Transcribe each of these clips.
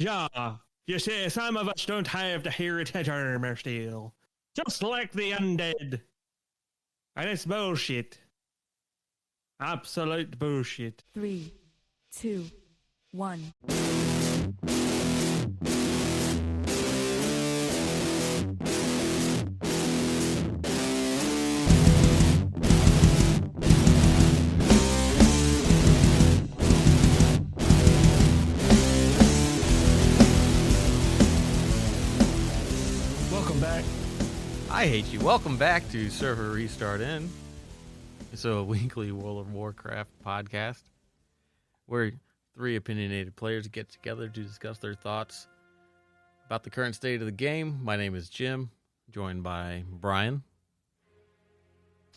Yeah, you see, some of us don't have the heritage armor still. Just like the undead. And it's bullshit. Absolute bullshit. 3, 2, 1. Welcome back. I hate you. Welcome back to Server Restart In. It's a weekly World of Warcraft podcast where three opinionated players get together to discuss their thoughts about the current state of the game. My name is Jim, joined by Brian.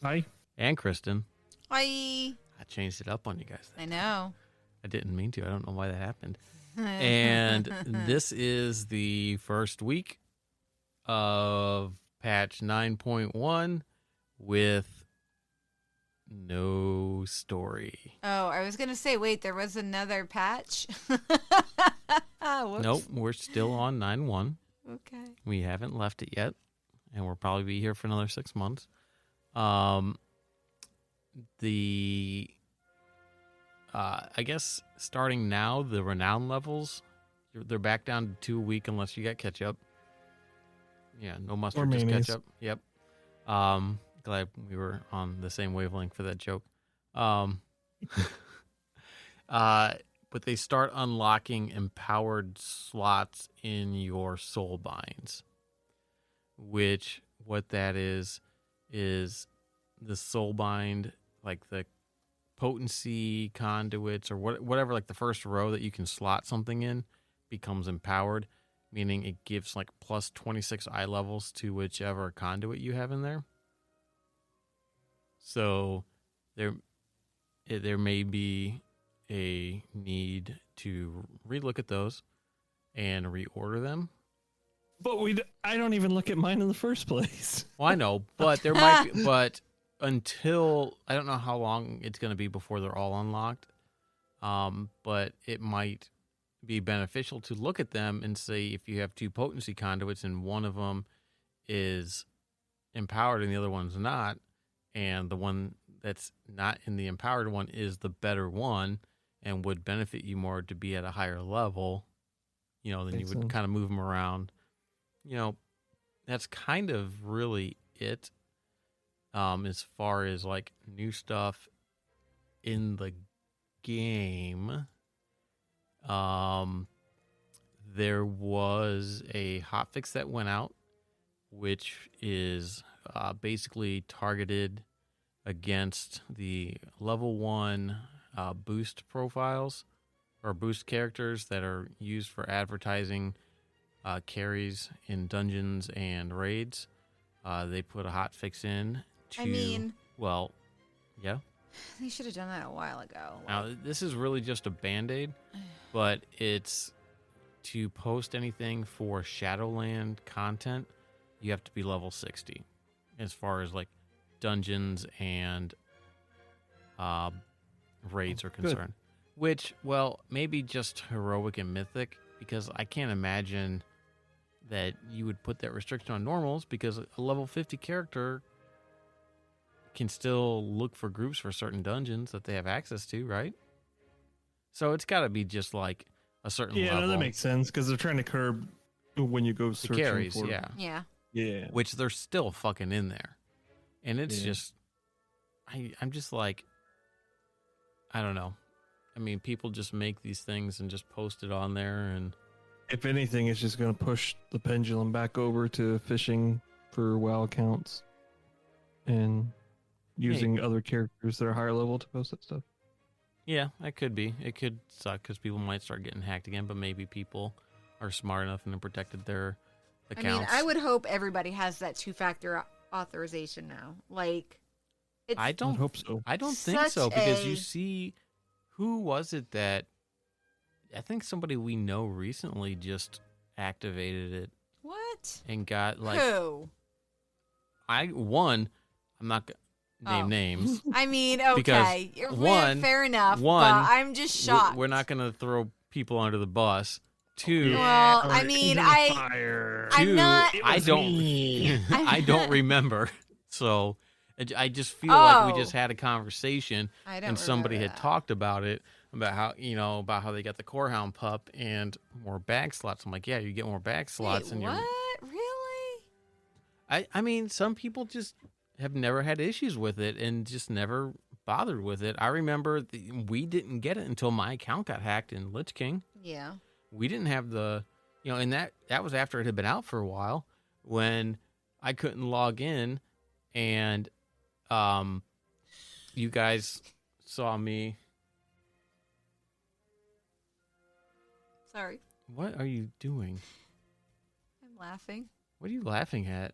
Hi. And Kristen. Hi. I changed it up on you guys. I know. I didn't mean to. I don't know why that happened. And this is the first week of patch 9.1 with no story. Oh, I was going to say, wait, there was another patch? Nope, we're still on 9.1. Okay. We haven't left it yet, and we'll probably be here for another 6 months. I guess starting now, the renown levels, they're back down to 2 a week unless you got ketchup. Yeah, no mustard, just ketchup. Yep. Glad we were on the same wavelength for that joke. But they start unlocking empowered slots in your soul binds, which what that is the soul bind, like the potency conduits or whatever, like the first row that you can slot something in becomes empowered, meaning it gives like plus 26 eye levels to whichever conduit you have in there. So there may be a need to relook at those and reorder them. But I don't even look at mine in the first place. Well, I know, but there might be, but until, I don't know how long it's going to be before they're all unlocked. But it might be beneficial to look at them and say if you have two potency conduits and one of them is empowered and the other one's not, and the one that's not in the empowered one is the better one and would benefit you more to be at a higher level, then you would kind of move them around. That's kind of really it. As far as like new stuff in the game, there was a hotfix that went out, which is basically targeted against the level 1 boost profiles or boost characters that are used for advertising carries in dungeons and raids. They put a hotfix in to... Well, yeah. They should have done that a while ago. Now, this is really just a Band-Aid, but it's to post anything for Shadowland content, you have to be level 60 as far as like dungeons and raids are concerned. Good. Which, well, maybe just heroic and mythic, because I can't imagine that you would put that restriction on normals, because a level 50 character can still look for groups for certain dungeons that they have access to, right? So it's got to be just like a certain level. Yeah, that makes sense, because they're trying to curb when you go searching the carries, for Yeah. Which they're still fucking in there. And it's just, I'm just like, I don't know. I mean, people just make these things and just post it on there. And if anything, it's just going to push the pendulum back over to fishing for WoW accounts and using other characters that are higher level to post that stuff. Yeah, that could be. It could suck because people might start getting hacked again, but maybe people are smart enough and have protected their accounts. I mean, I would hope everybody has that 2-factor authorization now. Like, I don't hope so. I don't think so, because you see, who was it that, I think somebody we know recently just activated it. What? And got like... Who? I'm not going to name names. I mean, okay. Because fair enough, but I'm just shocked. We're not going to throw people under the bus, Two, Well, or I mean, Engine of Fire. I'm two, not- I was don't, me. I don't remember. So I just feel like we just Oh. had a conversation I don't and somebody remember had that. talked about it, about how, about how they got the Corehound pup and more bag slots. I'm like, yeah, you get more bag slots. Wait, and what? Really? I mean, some people just have never had issues with it and just never bothered with it. I remember we didn't get it until my account got hacked in Lich King. Yeah. We didn't have the, and that was after it had been out for a while when I couldn't log in and you guys saw me. Sorry. What are you doing? I'm laughing. What are you laughing at?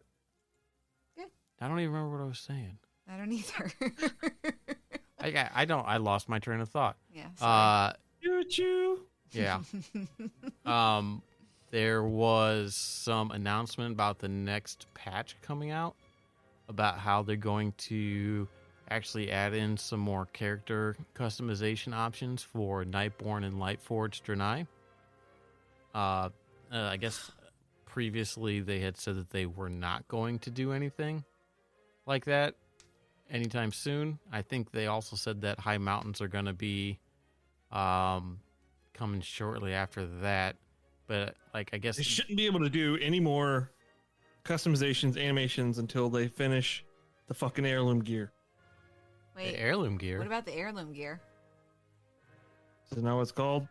Good. I don't even remember what I was saying. I don't either. I lost my train of thought. Yeah. Sorry. Choo-choo. Yeah. There was some announcement about the next patch coming out, about how they're going to actually add in some more character customization options for Nightborn and Lightforged Draenei. I guess previously they had said that they were not going to do anything like that anytime soon. I think they also said that High Mountains are going to be coming shortly after that. But I guess They shouldn't be able to do any more customizations, animations until they finish the fucking heirloom gear. Wait. the heirloom gear. What about the heirloom gear? Is that what it's called?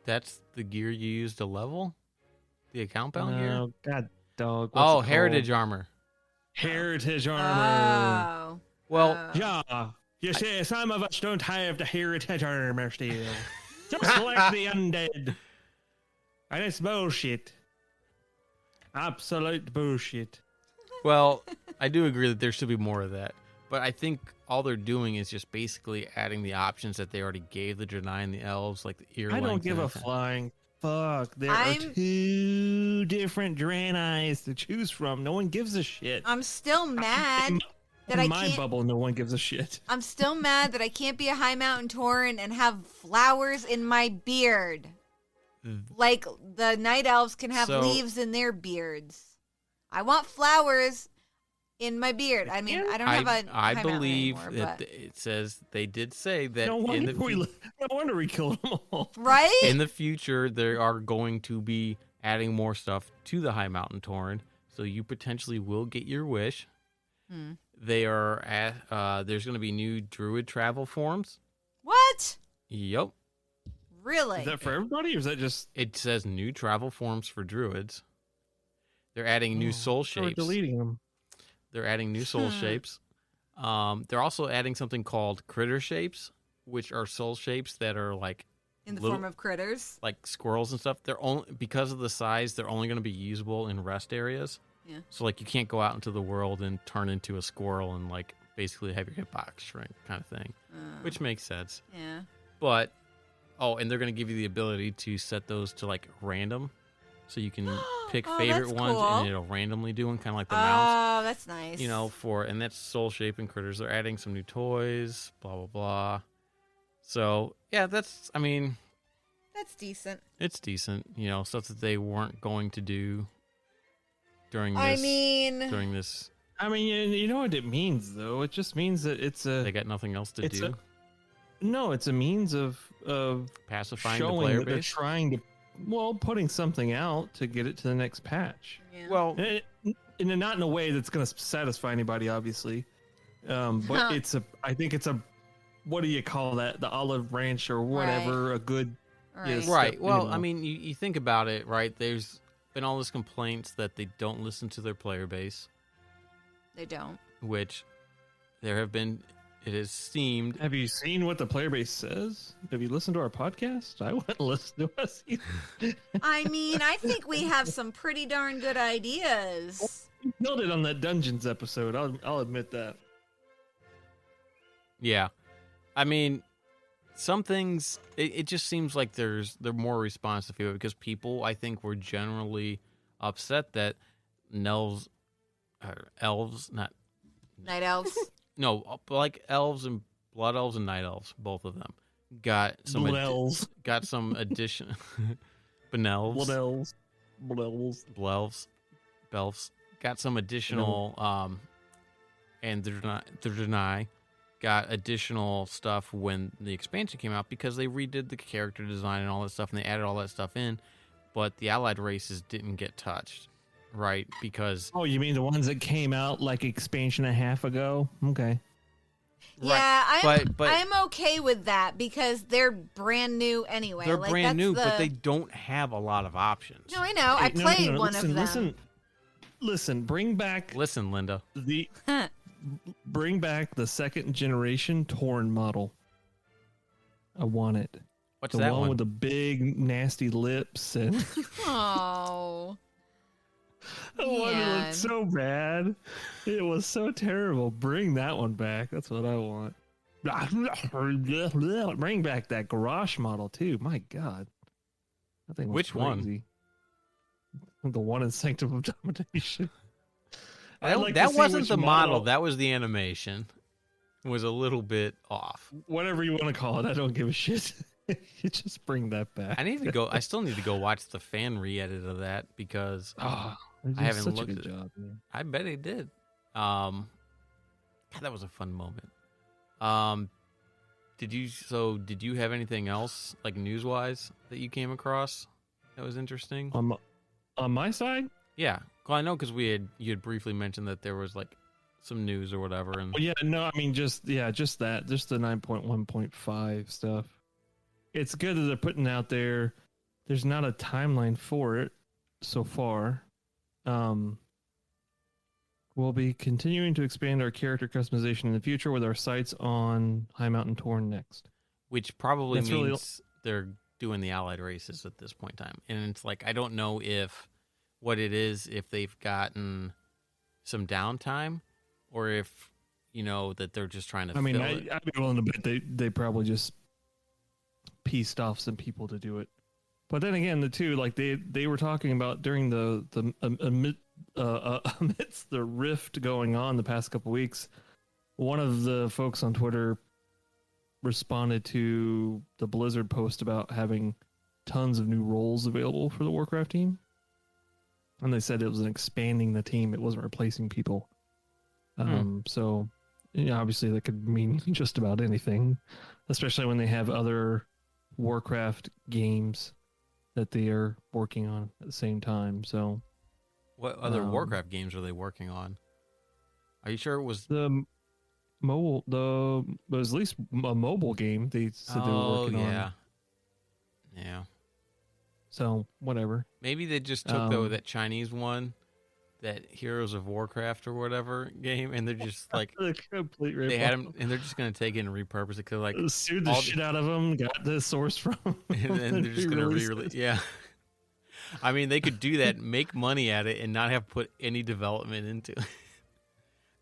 That's the gear you use to level the account bound gear. No, God, dog. What's Oh, it called? heritage armor. Heritage armor. Oh. Well, Yeah. You see, some of us don't have the heritage armor still. Just like the undead. And it's bullshit. Absolute bullshit. Well, I do agree that there should be more of that. But I think all they're doing is just basically adding the options that they already gave the Draenei and the elves, like the ear I don't length give and a everything. flying fuck. There are I'm- 2 different Draenei's to choose from. No one gives a shit. I'm still mad that In I my can't. bubble, no one gives a shit. I'm still mad that I can't be a High Mountain Tauren and have flowers in my beard. Like the night elves can have So- leaves in their beards. I want flowers in my beard. I mean, I don't have a I High Mountain believe anymore, that but... it says they did say that No in wonder, the no wonder we killed them all. Right? in the future they are going to be adding more stuff to the High Mountain Tauren, so you potentially will get your wish. Hmm. They are at, there's going to be new druid travel forms. What? Yep. Really? Is that for everybody, or is that just It says new travel forms for druids. They're adding new soul We're shapes. deleting them? They're adding new soul shapes. They're also adding something called critter shapes, which are soul shapes that are like in the little- form of critters? like squirrels and stuff. They're only because of the size. They're only going to be usable in rest areas. Yeah. So like you can't go out into the world and turn into a squirrel and like basically have your hitbox shrink kind of thing, which makes sense. Yeah. But and they're going to give you the ability to set those to like random, so you can pick Oh, favorite that's ones cool. and it'll randomly do them, kind of like the mounts. Oh, that's nice. And that's soul shape and critters. They're adding some new toys, blah blah blah. So yeah, that's that's decent. it's decent. Stuff that they weren't going to do during this. I mean, during this, I mean, you know what it means, though. It just means that it's a they got nothing else to it's do. it's a means of Pacifying the showing player that they're base. trying to, putting something out to get it to the next patch. yeah. Well, And not in a way that's going to satisfy anybody, obviously. But I think it's a, what do you call that? The olive branch or whatever, a good, Right. yes. right. step, Well, I mean, you think about it, right? There's been all this complaints that they don't listen to their player base, They don't. which there have been. It has seemed. Have you seen what the player base says? Have you listened to our podcast? I wouldn't listen to us either. I mean, I think we have some pretty darn good ideas. We killed it on that Dungeons episode. I'll admit that. Yeah, I mean, some things. It just seems like they're more responsive to it because people, I think, were generally upset that elves, not Night elves. no, like elves and blood elves and night elves, both of them got some Blells. got some addition Benelves. Blells. Belfs. Got some additional, and they're deny. Got additional stuff when the expansion came out because they redid the character design and all that stuff, and they added all that stuff in, but the allied races didn't get touched, right? Because Oh, you mean the ones that came out like expansion and a half ago? Okay. Yeah, Right. I'm okay with that because they're brand new anyway. They're Like, brand new, that's but they don't have a lot of options. No, I know. I No, played no, one listen, of them. Listen. Bring back Linda. bring back the second generation Torn model. I want it. What's the that one one? with the big nasty lips and Oh. the one that Man. looked so bad. It was so terrible. Bring that one back. That's what I want. Bring back that garage model too. My God. That thing was Which one? crazy. The one in Sanctum of Domination. That wasn't the model. That was the animation. It was a little bit off. Whatever you want to call it, I don't give a shit. You just bring that back. I still need to go watch the fan re-edit of that because I haven't such looked a good at it. job, man. I bet it did. God, that was a fun moment. Did you have anything else like news-wise that you came across that was interesting? On my side? Yeah. Well, I know because you had briefly mentioned that there was like some news or whatever. And Well, yeah, no, I mean just the 9.1.5 stuff. It's good that they're putting out there. There's not a timeline for it so far. We'll be continuing to expand our character customization in the future with our sights on High Mountain Torn next. which probably That's means really- they're doing the allied races at this point in time. And it's like I don't know if they've gotten some downtime or if that they're just trying to I mean, fill it. I'd be willing to bet they probably just pieced off some people to do it. But then again, they were talking about during amidst the rift going on the past couple weeks, one of the folks on Twitter responded to the Blizzard post about having tons of new roles available for the Warcraft team. And they said it was expanding the team. It wasn't replacing people. So, obviously that could mean just about anything, especially when they have other Warcraft games that they are working on at the same time. So, What other Warcraft games are they working on? Are you sure it was it was at least a mobile game they said they were working on. Yeah. So whatever. Maybe they just took that Chinese one, that Heroes of Warcraft or whatever game, and they're just like The complete they had them, and they're just gonna take it and repurpose it because like sued the shit out of them, got the source from, and then they're just gonna re-release re-release. it. Yeah. I mean, they could do that, make money at it, and not have put any development into it.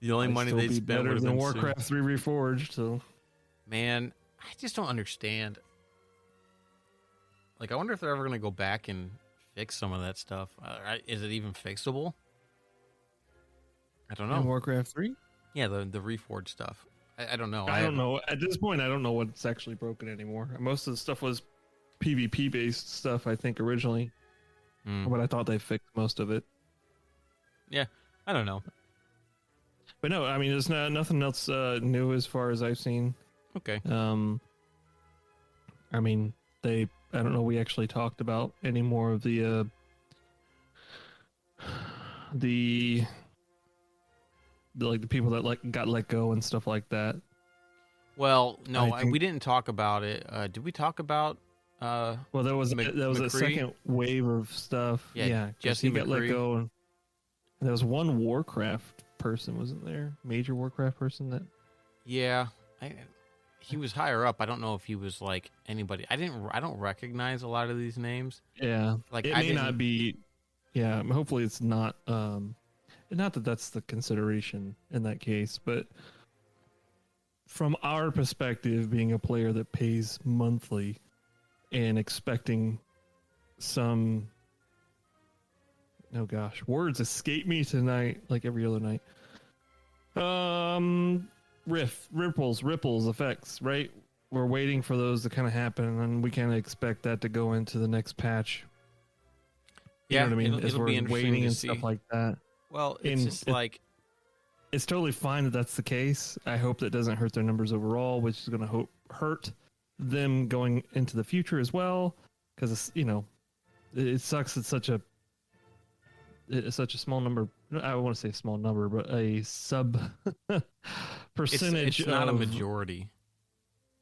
The only money they spent better would have than been Warcraft 3 Reforged. So Man, I just don't understand. Like, I wonder if they're ever going to go back and fix some of that stuff. Is it even fixable? I don't know. in Warcraft 3. Yeah, the Reforged stuff. I don't know. I don't know. At this point, I don't know what's actually broken anymore. Most of the stuff was PvP based stuff, I think, originally. But I thought they fixed most of it. Yeah, I don't know. But no, I mean, there's nothing else new as far as I've seen. Okay. I mean, I don't know. We actually talked about any more of the people that got let go and stuff like that. Well, no, I think- we didn't talk about it. Did we talk about? Well, there was a McCree? second wave of stuff. Yeah, 'cause Jesse he got let McCree. go. And there was one Warcraft person, wasn't there? Major Warcraft person that. Yeah, he was higher up. I don't know if he was like anybody. I don't recognize a lot of these names. Yeah, Like, it I may didn't- not be. Yeah, hopefully it's not. Not that that's the consideration in that case, but from our perspective, being a player that pays monthly and expecting some. Oh gosh, words escape me tonight, like every other night. Ripples, effects, right? We're waiting for those to kind of happen, and we kind of expect that to go into the next patch. You know what I mean? It'll be interesting waiting to and see. stuff like that. Well, it's And just like it's totally fine that that's the case. I hope that doesn't hurt their numbers overall, which is going to hurt them going into the future as well. Because it sucks. It's such a small number. I don't want to say a small number, but a sub percentage. it's not a majority.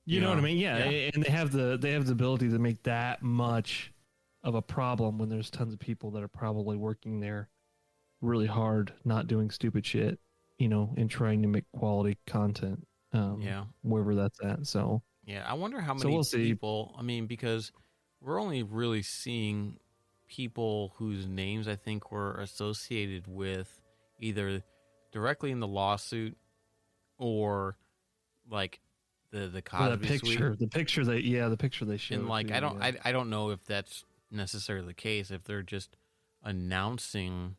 You know what I mean? Yeah, and they have the ability to make that much of a problem when there's tons of people that are probably working there really hard, not doing stupid shit, and trying to make quality content. Wherever that's at. So yeah, I wonder how many people. I mean, because we're only really seeing people whose names I think were associated with either directly in the lawsuit or like the Cosby Suite. The picture they showed. And like too, I don't know if that's necessarily the case. If they're just announcing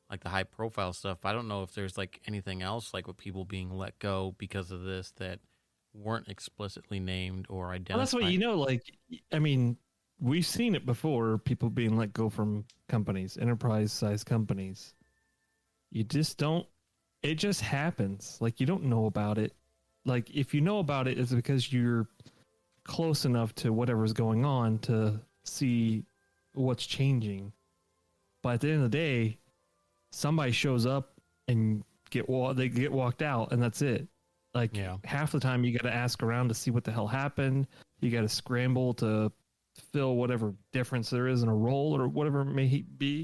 like the high profile stuff, I don't know if there's like anything else like with people being let go because of this that weren't explicitly named or identified. Well, that's what like I mean, we've seen it before, people being let go from companies, enterprise-sized companies. You just don't... It just happens. Like, you don't know about it. Like, if you know about it, it's because you're close enough to whatever's going on to see what's changing. But at the end of the day, somebody shows up and they get walked out, and that's it. Like, half the time you got to ask around to see what the hell happened. You got to scramble to fill whatever difference there is in a role or whatever it may be,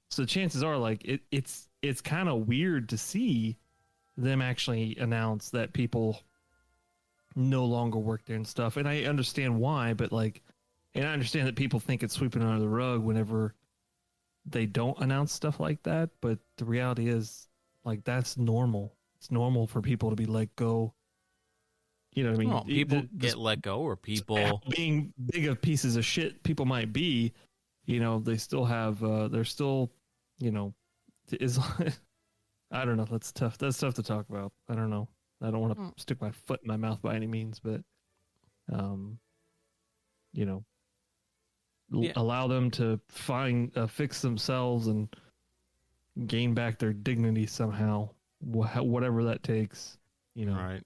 So chances are, like, it's kind of weird to see them actually announce that people no longer work there and stuff. And I understand why, but and I understand that people think it's sweeping under the rug whenever they don't announce stuff like that. But the reality is, like, that's normal. It's normal for people to be let go. You know what I mean? Well, people get let go, or people being big of pieces of shit people might be, they still have, they're still, is, I don't know. That's tough. That's tough to talk about. I don't know. I don't want to stick my foot in my mouth by any means, but, allow them to fix themselves and gain back their dignity somehow, whatever that takes, Right.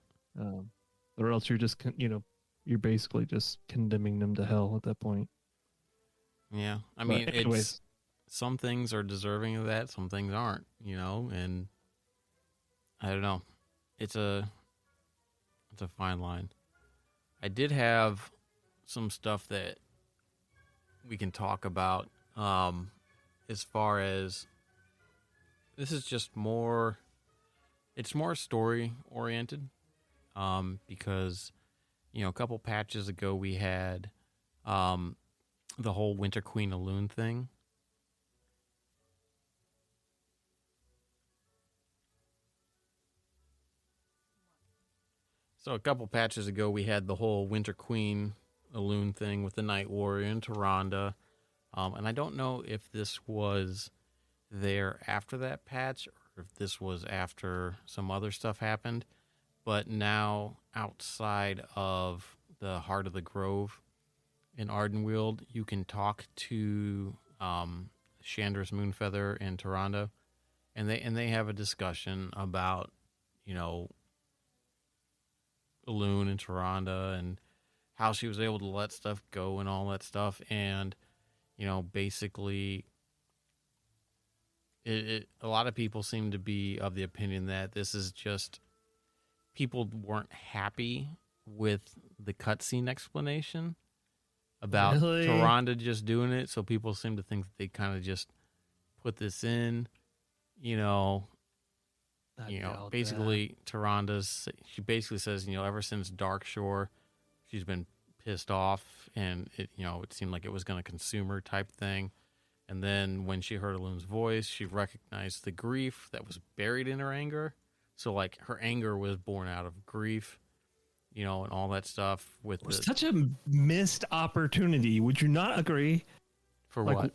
Or else you're just, you're basically just condemning them to hell at that point. Yeah. I mean, it's some things are deserving of that. Some things aren't, and I don't know. It's a fine line. I did have some stuff that we can talk about, as far as this is just it's more story oriented. Because, a couple patches ago we had the whole Winter Queen Elune thing. So a couple patches ago we had the whole Winter Queen Elune thing with the Night Warrior and Tyrande. And I don't know if this was there after that patch or if this was after some other stuff happened. But now, outside of the Heart of the Grove in Ardenweald, you can talk to Chandra's Moonfeather and Tyrande, and they have a discussion about, Elune and Tyrande and how she was able to let stuff go and all that stuff, and basically, a lot of people seem to be of the opinion that this is just. People weren't happy with the cutscene explanation about Tyrande just doing it, so people seem to think that they kind of just put this in, basically she basically says, ever since Darkshore, she's been pissed off, and it seemed like it was going to consume her type thing. And then when she heard Elune's voice, she recognized the grief that was buried in her anger. So, like, her anger was born out of grief, and all that stuff. Such a missed opportunity. Would you not agree? For what?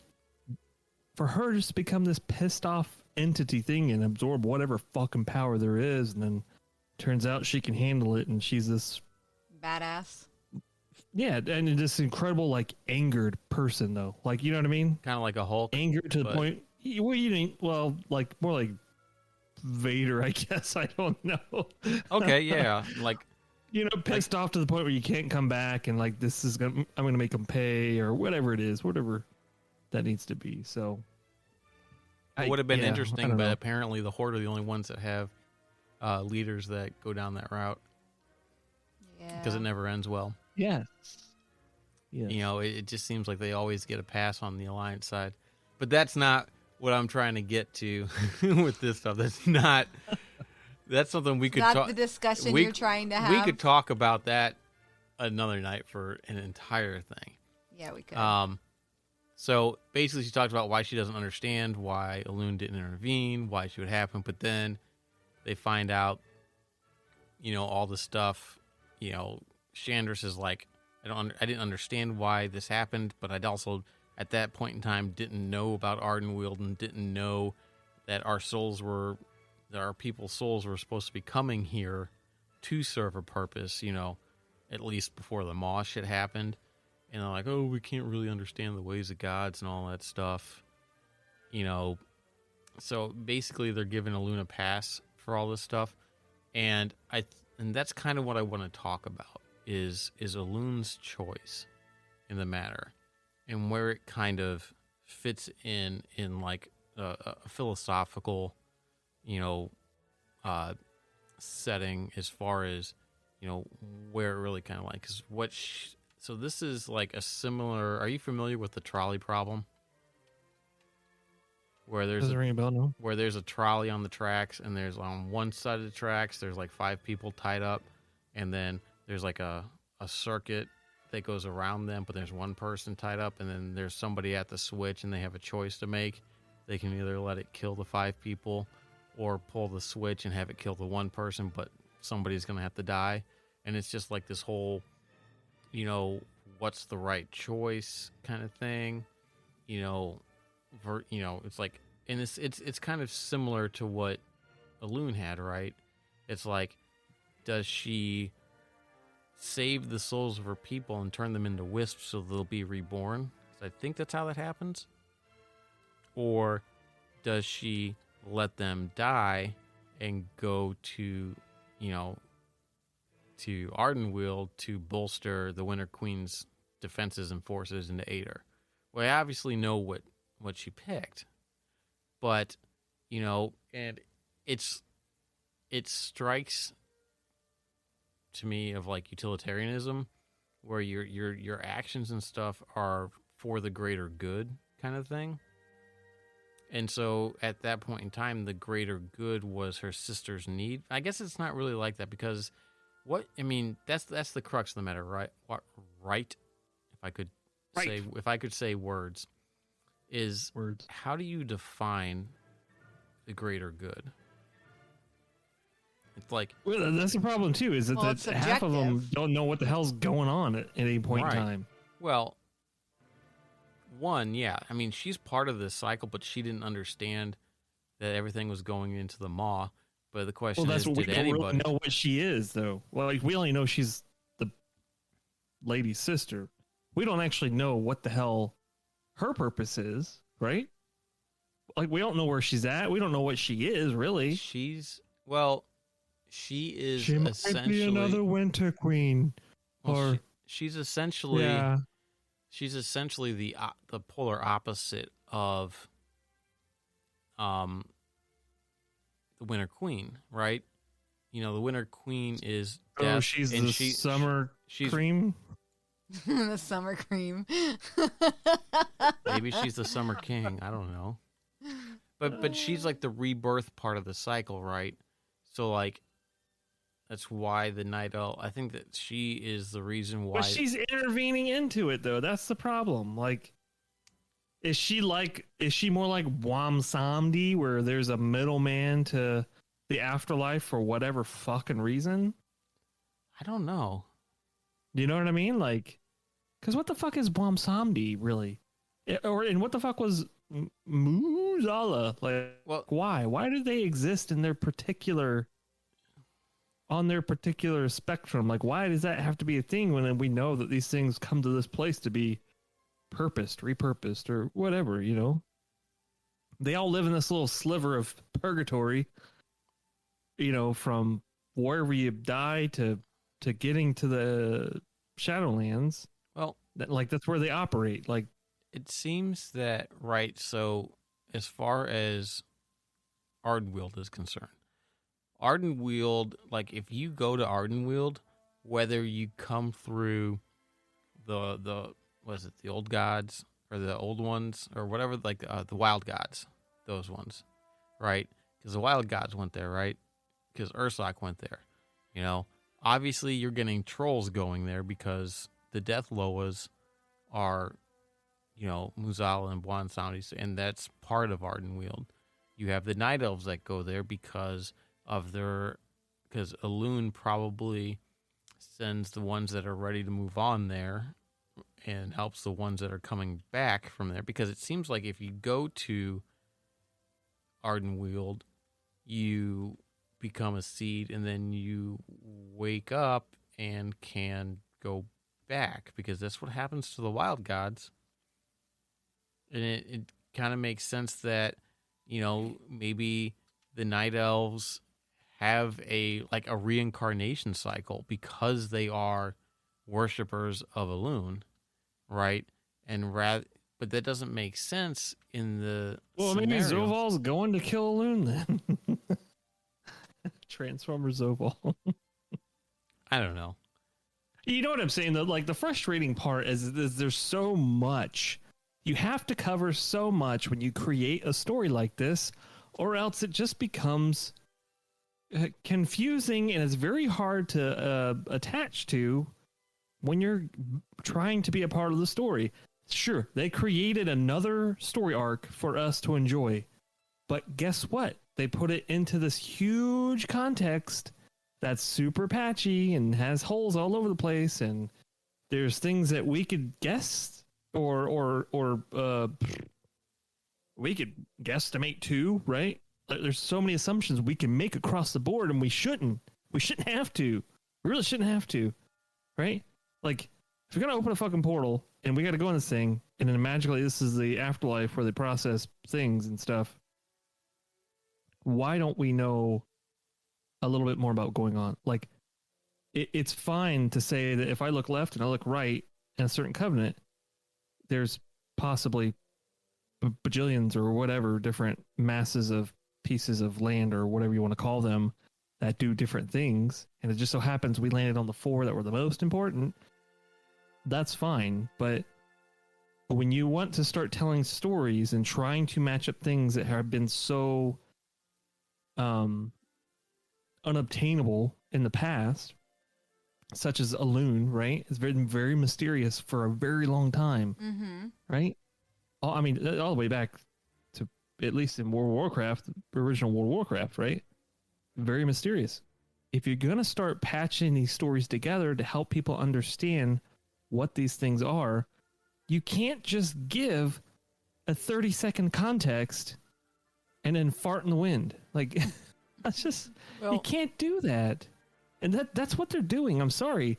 For her just to become this pissed off entity thing and absorb whatever fucking power there is, and then turns out she can handle it, and she's this badass. Yeah, and this incredible like angered person though. Like you know what I mean? Kind of like a Hulk. Angered to the but- point. Well, you didn't. Well, like more like Vader, I guess. I don't know. Okay, yeah, like You know, pissed off to the point where you can't come back, and like this is gonna. I'm gonna make them pay or whatever it is, whatever that needs to be. So. it would have been I interesting, don't but know. apparently the Horde are the only ones that have leaders that go down that route Yeah. because it never ends well. Yes. Yes. You know, it just seems like they always get a pass on the Alliance side. But that's not what I'm trying to get to with this stuff. That's something we could Not talk. the discussion we- you're trying to have. We could talk about that another night for an entire thing. Yeah, we could. So basically, she talked about why she doesn't understand why Elune didn't intervene, why she would happen. But then they find out, you know, all the stuff. You know, Chandris is like, I didn't understand why this happened, but I'd also, at that point in time, didn't know about Ardenweald and didn't know that our people's souls were supposed to be coming here to serve a purpose. You know, at least before the Maw shit happened. And they're like, oh, we can't really understand the ways of gods and all that stuff. You know, so basically they're giving Elune a pass for all this stuff. And that's kind of what I want to talk about is Elune's choice in the matter and where it kind of fits in like a philosophical, you know, setting as far as, you know, where it really kind of like, because so this is like a similar. Are you familiar with the trolley problem? Where Doesn't ring a bell, no. where there's a trolley on the tracks, and there's on one side of the tracks there's like 5 people tied up, and then there's like a circuit that goes around them, but there's one person tied up, and then there's somebody at the switch, and they have a choice to make. They can either let it kill the 5 people, or pull the switch and have it kill the one person, but somebody's gonna have to die. And it's just like this whole, you know, what's the right choice kind of thing, you know, it's like, and it's kind of similar to what Elune had, right? It's like, does she save the souls of her people and turn them into wisps so they'll be reborn? 'Cause I think that's how that happens. Or does she let them die and go to, you know, to Ardenweald to bolster the Winter Queen's defenses and forces and to aid her? Well, I obviously know what she picked, but, you know, and it strikes to me of like utilitarianism, where your actions and stuff are for the greater good kind of thing. And so at that point in time, the greater good was her sister's need. I guess it's not really like that, because that's the crux of the matter, right? Right? If I could say words, is Words. how do you define the greater good? It's like, Well, that's the problem too. Is that, Well, it's half of them subjective. don't know what the hell's going on at any point Right. in time. well, one, yeah, I mean, she's part of this cycle, but she didn't understand that everything was going into the Maw. But the question Well, that's is, what we did don't anybody? really know what she is, though. Well, like we only know she's the lady's sister. We don't actually know what the hell her purpose is, right? Like we don't know where she's at. We don't know what she is really. She is She might essentially be another Winter Queen, well, or she's essentially yeah. she's essentially the polar opposite of the Winter Queen, right? You know, the Winter Queen is death, Oh, she's and the she's cream. The summer cream. maybe she's the Summer King. I don't know, but she's like the rebirth part of the cycle, right? So like, that's why the Night Owl. I think that she is the reason why. But she's intervening into it, though. That's the problem. Like, is she more like Wam Samdi, where there's a middleman to the afterlife for whatever fucking reason? I don't know. Do you know what I mean? Like, because what the fuck is Wam Samdi really? And what the fuck was Muzala? Like, Well, why? Why do they exist in their particular on their particular spectrum. Like, why does that have to be a thing when we know that these things come to this place to be repurposed, or whatever, you know? They all live in this little sliver of purgatory, you know, from wherever you die to getting to the Shadowlands. Well, that's where they operate. Like, it seems that, right, so as far as Ardenweald is concerned, Ardenweald, like, if you go to Ardenweald, whether you come through the was it the old gods or the old ones or whatever, like the wild gods, those ones, right? Because the wild gods went there, right? Because Ursoc went there. You know, obviously you're getting trolls going there because the Death Loas are, you know, Muzal and Bwansanis, and that's part of Ardenweald. You have the Night Elves that go there because Elune probably sends the ones that are ready to move on there and helps the ones that are coming back from there, because it seems like if you go to Ardenweald, you become a seed and then you wake up and can go back, because that's what happens to the wild gods. And it kind of makes sense that, you know, maybe the Night Elves have a reincarnation cycle because they are worshippers of Elune, right? But that doesn't make sense in the maybe scenario. Zoval's going to kill Elune then. Transformer Zoval. I don't know. You know what I'm saying, though? Like, the frustrating part is there's so much. You have to cover so much when you create a story like this, or else it just becomes confusing and it's very hard to attach to when you're trying to be a part of the story. Sure, they created another story arc for us to enjoy, but guess what? They put it into this huge context that's super patchy and has holes all over the place, and there's things that we could guess or we could guesstimate too, right? There's so many assumptions we can make across the board, and we shouldn't have to. We really shouldn't have to, right? Like, if you're gonna open a fucking portal and we got to go in this thing, and then magically this is the afterlife where they process things and stuff, why don't we know a little bit more about what's going on? Like, it's fine to say that if I look left and I look right in a certain covenant, there's possibly bajillions or whatever different masses of pieces of land or whatever you want to call them that do different things, and it just so happens we landed on the 4 that were the most important. That's fine, but when you want to start telling stories and trying to match up things that have been so unobtainable in the past, such as Elune, right? It's been very mysterious for a very long time, right? I mean, all the way back to at least in World of Warcraft, original World of Warcraft, right? Very mysterious. If you're going to start patching these stories together to help people understand what these things are, you can't just give a 30-second context and then fart in the wind. Like, that's just, you can't do that. And that's what they're doing. I'm sorry.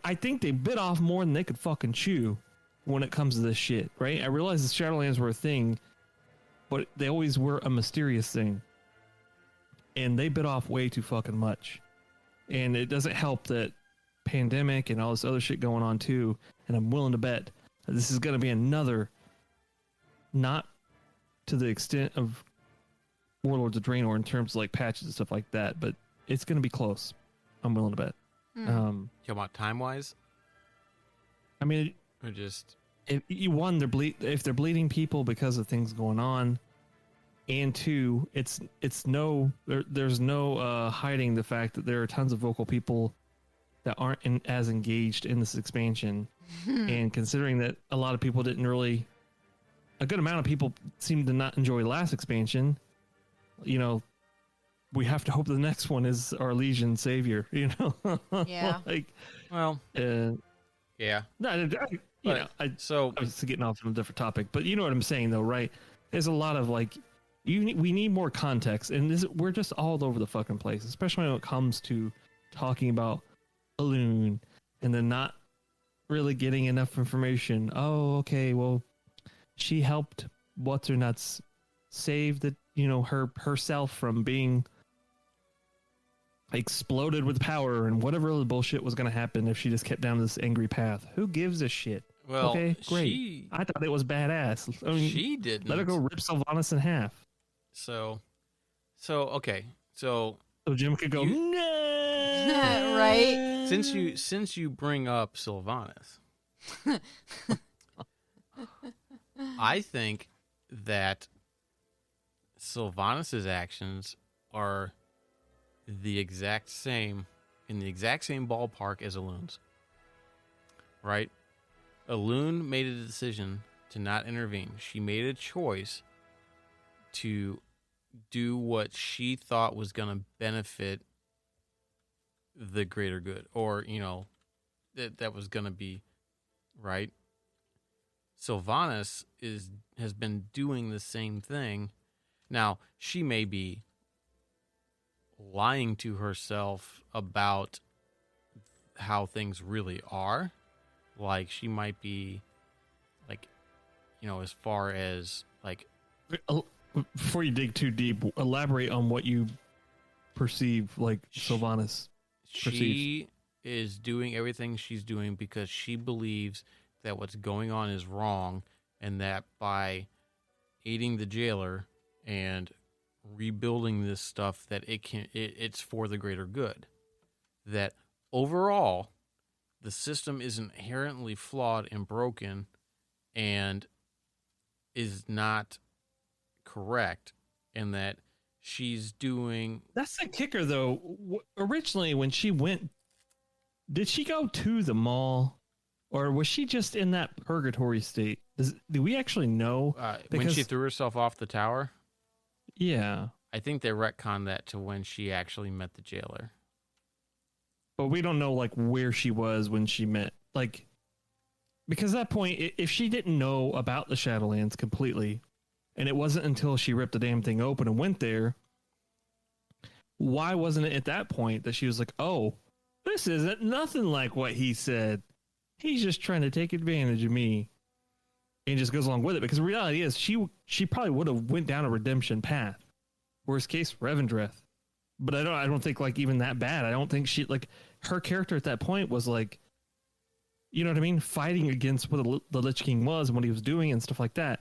I think they bit off more than they could fucking chew when it comes to this shit, right? I realize the Shadowlands were a thing, but they always were a mysterious thing. And they bit off way too fucking much. And it doesn't help that pandemic and all this other shit going on too. And I'm willing to bet that this is going to be another, not to the extent of Warlords of Draenor in terms of like patches and stuff like that, but it's going to be close. I'm willing to bet. You know about time-wise? I mean, or just if they're bleeding people because of things going on, and 2, there's no hiding the fact that there are tons of vocal people that aren't as engaged in this expansion. And considering that a lot of people a good amount of people seem to not enjoy the last expansion, you know, we have to hope the next one is our Legion savior, you know? Yeah. Yeah. No, I was getting off on a different topic, but you know what I'm saying though, right? There's a lot of like, we need more context, and we're just all over the fucking place, especially when it comes to talking about Elune and then not really getting enough information. Oh, okay, well, she helped what's her nuts save the herself from being exploded with power and whatever other bullshit was going to happen if she just kept down this angry path. Who gives a shit? Well, okay, great. I thought it was badass. I mean, she didn't. Let her go rip Sylvanas in half. So okay. So Jim could go, no! Right? Since you bring up Sylvanas, I think that Sylvanas' actions are in the exact same ballpark as Elune's. Right? Elune made a decision to not intervene. She made a choice to do what she thought was going to benefit the greater good, or that was going to be right. Sylvanas has been doing the same thing. Now, she may be lying to herself about how things really are. Like, she might be, like, as far as, like... Before you dig too deep, elaborate on what you perceive, like, Sylvanas perceives. She is doing everything she's doing because she believes that what's going on is wrong, and that by aiding the jailer and rebuilding this stuff, that it's for the greater good. That overall, the system is inherently flawed and broken and is not correct, and that she's doing... That's the kicker, though. Originally, when she went, did she go to the mall, or was she just in that purgatory state? Do we actually know? When she threw herself off the tower? Yeah. I think they retconned that to when she actually met the jailer. But we don't know, like, where she was when she met, like, because at that point, if she didn't know about the Shadowlands completely, and it wasn't until she ripped the damn thing open and went there, why wasn't it at that point that she was like, oh, this isn't nothing like what he said. He's just trying to take advantage of me, and just goes along with it? Because the reality is, she probably would have went down a redemption path. Worst case, Revendreth. But I don't think, like, even that bad. I don't think she, like, her character at that point was like, you know what I mean, fighting against what the Lich King was and what he was doing and stuff like that.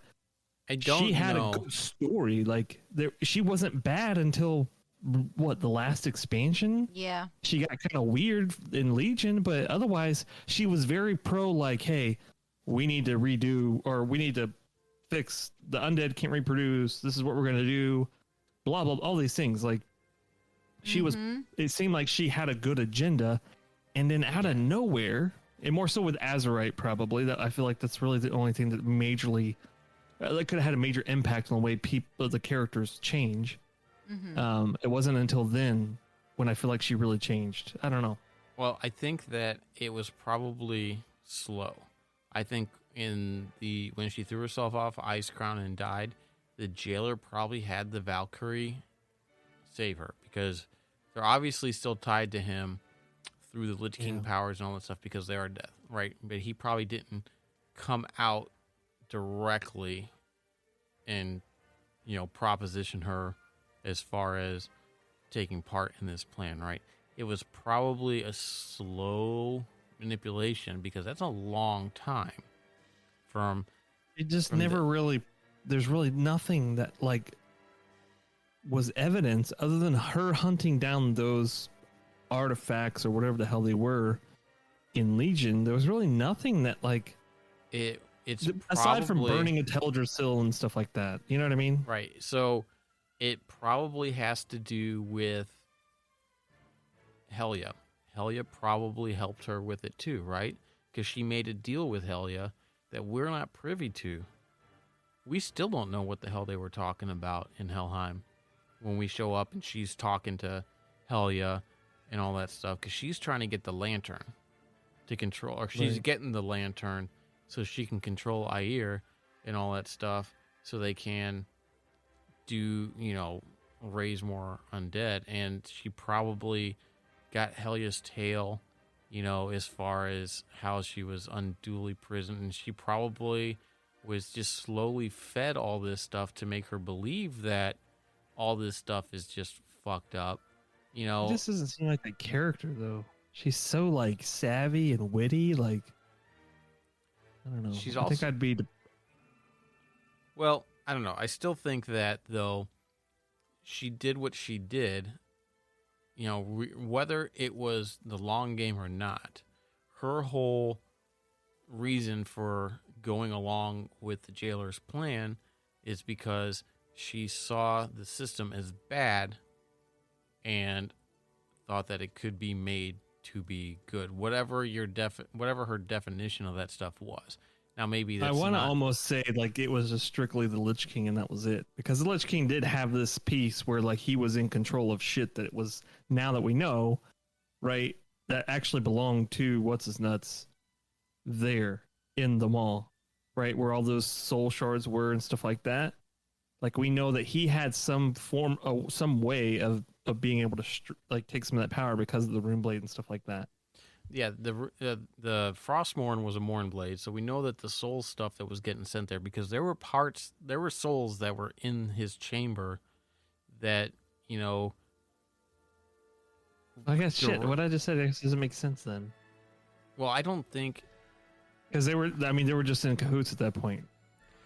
She had a good story. Like, she wasn't bad until the last expansion? Yeah. She got kind of weird in Legion, but otherwise she was very pro, like, hey, we need to redo, or we need to fix, the undead can't reproduce. This is what we're going to do. Blah, blah, all these things. Like, she was, it seemed like she had a good agenda, and then out of nowhere, and more so with Azerite probably, that I feel like that's really the only thing that majorly, that could have had a major impact on the way the characters change. It wasn't until then when I feel like she really changed. I don't know. Well, I think that it was probably slow. I think when she threw herself off Ice Crown and died, the jailer probably had the Valkyrie save her, because they're obviously still tied to him through the Lich King powers and all that stuff because they are death, right? But he probably didn't come out directly and, proposition her as far as taking part in this plan, right? It was probably a slow manipulation, because that's a long time from... It just never really... There's really nothing that, like, was evidence other than her hunting down those artifacts or whatever the hell they were in Legion. There was really nothing that, like... It's aside probably, from burning a Teldrassil and stuff like that. You know what I mean? Right. So it probably has to do with Helia. Helia probably helped her with it too, right? Because she made a deal with Helia that we're not privy to. We still don't know what the hell they were talking about in Helheim when we show up and she's talking to Helia and all that stuff, because she's trying to get the lantern to control, or she's getting the lantern so she can control Air and all that stuff, so they can do, raise more undead. And she probably got Helya's tail, as far as how she was unduly prisoned, and she probably was just slowly fed all this stuff to make her believe that all this stuff is just fucked up. It just doesn't seem like the character though. She's so like savvy and witty. Like, I don't know. She's I think also- I'd be. Well, I don't know. I still think that though she did what she did, whether it was the long game or not, her whole reason for going along with the jailer's plan is because she saw the system as bad and thought that it could be made to be good, whatever her definition of that stuff was. Now maybe that's I want to almost say like it was just strictly the Lich King and that was it, because the Lich King did have this piece where like he was in control of shit that it was, now that we know, right, that actually belonged to what's his nuts there in the mall, right, where all those soul shards were and stuff like that. Like we know that he had some form, some way of being able to take some of that power because of the rune blade and stuff like that. Yeah, the Frostmourne was a Morn blade, so we know that the soul stuff that was getting sent there, because there were souls that were in his chamber that, I guess what I just said doesn't make sense then. Well, I don't think, because they were just in cahoots at that point.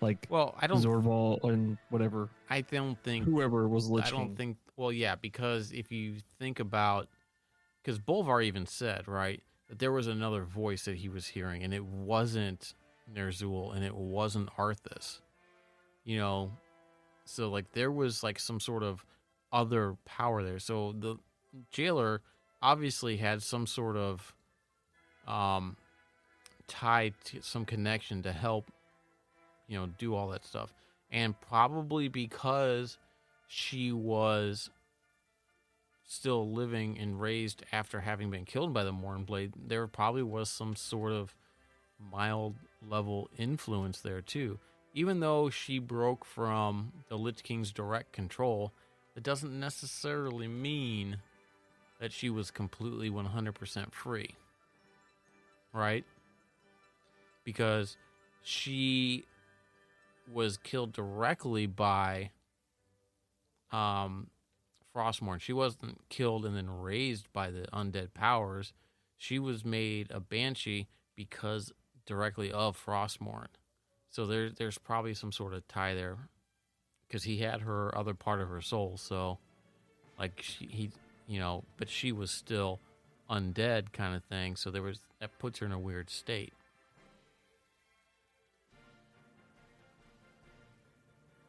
Like, well, I don't Zorval and whatever. I don't think whoever was Lich I King. don't think. Well, yeah, because if you think about, because Bolvar even said, right, that there was another voice that he was hearing, and it wasn't Ner'zhul, and it wasn't Arthas. So like there was like some sort of other power there. So the jailer obviously had some sort of tied to some connection to help, do all that stuff. And probably because she was still living and raised after having been killed by the Mornblade, there probably was some sort of mild level influence there too. Even though she broke from the Lich King's direct control, it doesn't necessarily mean that she was completely 100% free. Right? Because she was killed directly by Frostmourne. She wasn't killed and then raised by the undead powers. She was made a banshee because directly of Frostmourne. So there's probably some sort of tie there, because he had her other part of her soul. So like but she was still undead kind of thing. So that puts her in a weird state.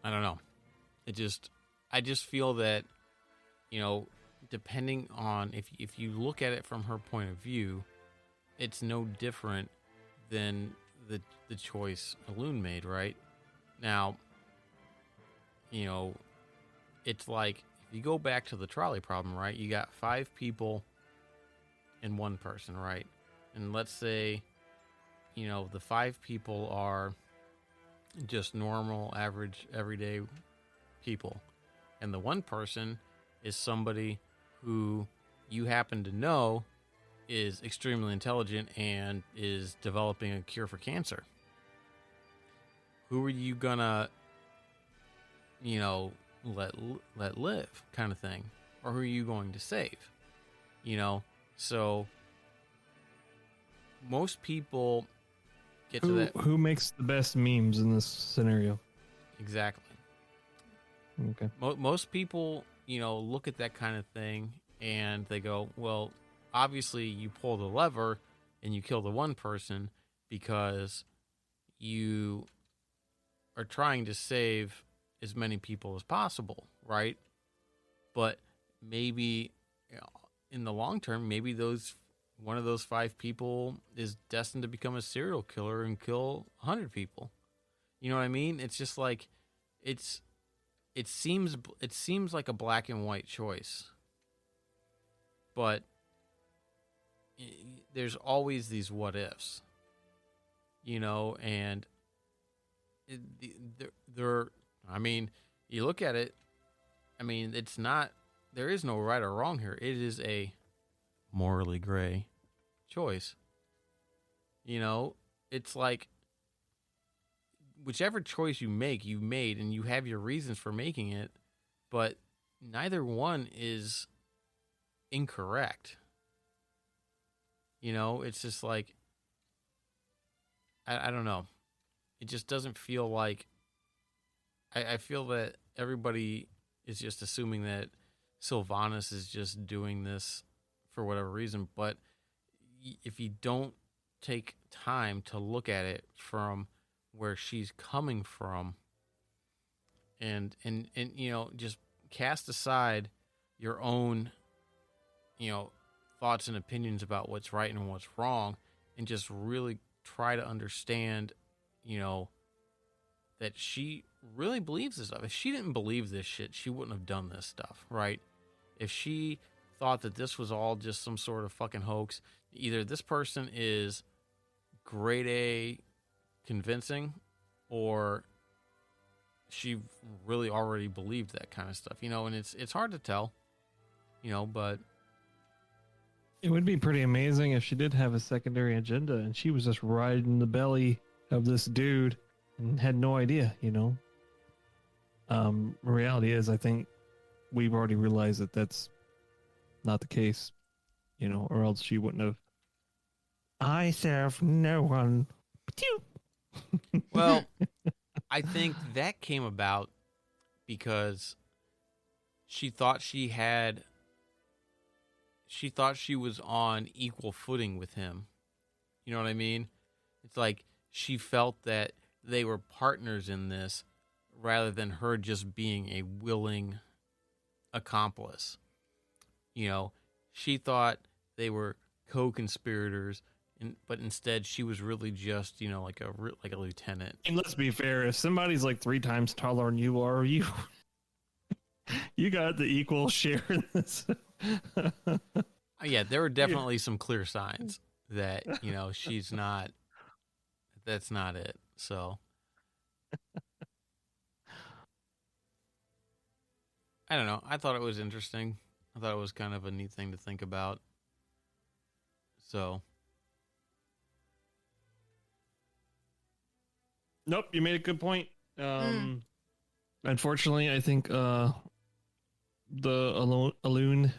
I don't know. I just feel that, depending on if you look at it from her point of view, it's no different than the choice Elune made, right? Now, it's like if you go back to the trolley problem, right? You got 5 people and 1 person, right? And let's say, the 5 people are just normal, average, everyday people. And the 1 person is somebody who you happen to know is extremely intelligent and is developing a cure for cancer. Who are you gonna, let live kind of thing? Or who are you going to save? So most people get to that. Who makes the best memes in this scenario? Exactly. Okay. Most people, look at that kind of thing and they go, well, obviously you pull the lever and you kill the 1 person because you are trying to save as many people as possible, right? But maybe in the long term, maybe one of those 5 people is destined to become a serial killer and kill 100 people. You know what I mean? It's just like it seems like a black and white choice, but there's always these what ifs, and I mean, you look at it, I mean, it's not, there is no right or wrong here. It is a morally gray choice. You know, it's like whichever choice you make, you made, and you have your reasons for making it, but neither one is incorrect. You know, it's just like, I don't know. It just doesn't feel like, I feel that everybody is just assuming that Sylvanas is just doing this for whatever reason, but if you don't take time to look at it from where she's coming from and you know, just cast aside your own, you know, thoughts and opinions about what's right and what's wrong, and just really try to understand, you know, that she really believes this stuff. If she didn't believe this shit, she wouldn't have done this stuff, right? If she thought that this was all just some sort of fucking hoax, either this person is grade A convincing, or she really already believed that kind of stuff, you know, and it's hard to tell, you know, but It would be pretty amazing if she did have a secondary agenda and she was just riding the belly of this dude and had no idea, you know. Reality is, I think we've already realized that that's not the case, you know, or else she wouldn't have. I serve no one. well, I think that came about because she thought she was on equal footing with him. You know what I mean? It's like she felt that they were partners in this rather than her just being a willing accomplice. You know, she thought they were co-conspirators, but instead she was really just, you know, like a lieutenant. And let's be fair, if somebody's like 3 times taller than you are, you got the equal share in this. Yeah, there were definitely some clear signs that, you know, that's not it. So I don't know. I thought it was interesting. I thought it was kind of a neat thing to think about. So Nope, you made a good point. Unfortunately, I think the Elune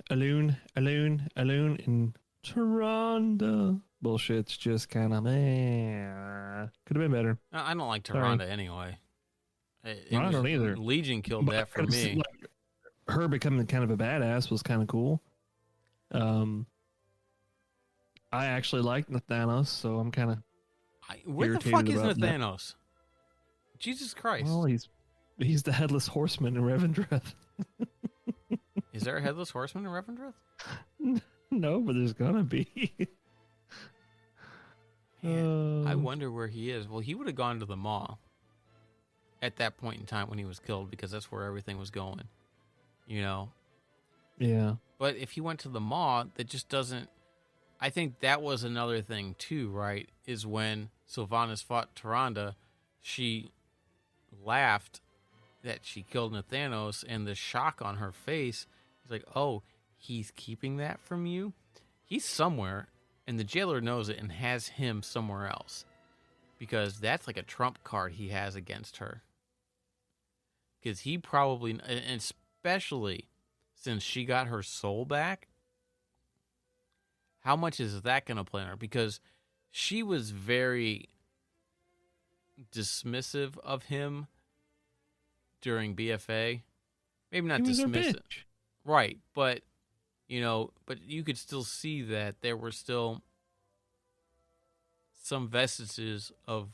in Toronto bullshit's just kind of could have been better. I don't like Sorry. Tyrande anyway. I don't either. Legion killed that for me. Like, her becoming kind of a badass was kind of cool. I actually like Nathanos, so I'm kind of where the fuck is Nathanos? Jesus Christ! Well, he's the headless horseman in Revendreth. Is there a headless horseman in Revendreth? No, but there's gonna be. Man, I wonder where he is. Well, he would have gone to the Maw at that point in time when he was killed, because that's where everything was going. You know? Yeah. But if he went to the Maw, that just doesn't... I think that was another thing too, right? Is when Sylvanas fought Tyrande, she laughed that she killed Nathanos, and the shock on her face is like, oh, he's keeping that from you? He's somewhere, and the jailer knows it and has him somewhere else, because that's like a trump card he has against her. Because he probably, and especially since she got her soul back, how much is that going to play on her? Because she was very dismissive of him during BFA. Maybe not dismissive. Right, but you know, but you could still see that there were still some vestiges of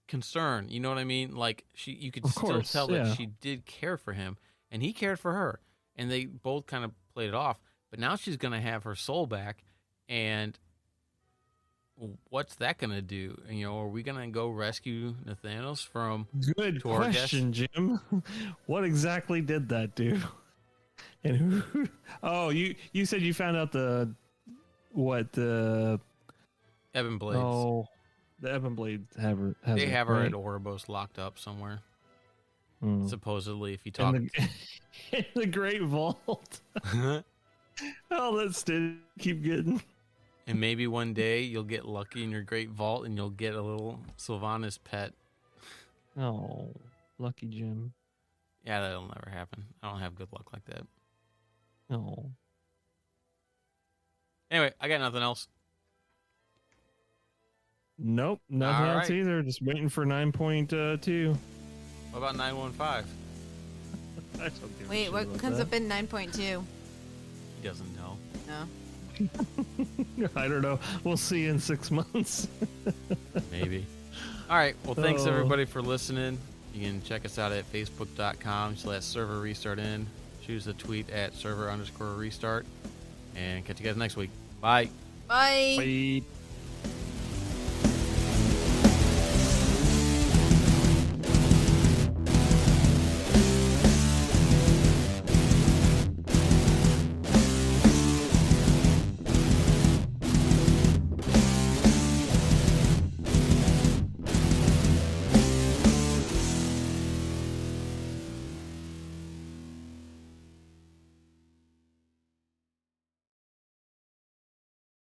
concern. You know what I mean? Like you could still tell that she did care for him, and he cared for her, and they both kind of played it off. But now she's going to have her soul back, and what's that going to do? You know, are we going to go rescue Nathanos from Good question, Jim. What exactly did that do? And who? Oh, you said you found out the Ebon Blades. Oh, the Ebon Blades have her. They have her at Oribos locked up somewhere. Supposedly, if you talk in the Great Vault. Oh, that stitch keep getting. And maybe one day you'll get lucky in your great vault and you'll get a little Sylvanas pet. Oh, lucky Jim. Yeah, that'll never happen. I don't have good luck like that. Oh. Anyway, I got nothing else. Nope, nothing All else right. either. Just waiting for 9.2. What about 915? Wait, what comes up in 9.2? He doesn't know. No. I don't know. We'll see in 6 months. Maybe. All right. Well, thanks Oh. everybody for listening. You can check us out at facebook.com/server restart in. Choose a tweet at server_restart. And catch you guys next week. Bye. Bye. Bye.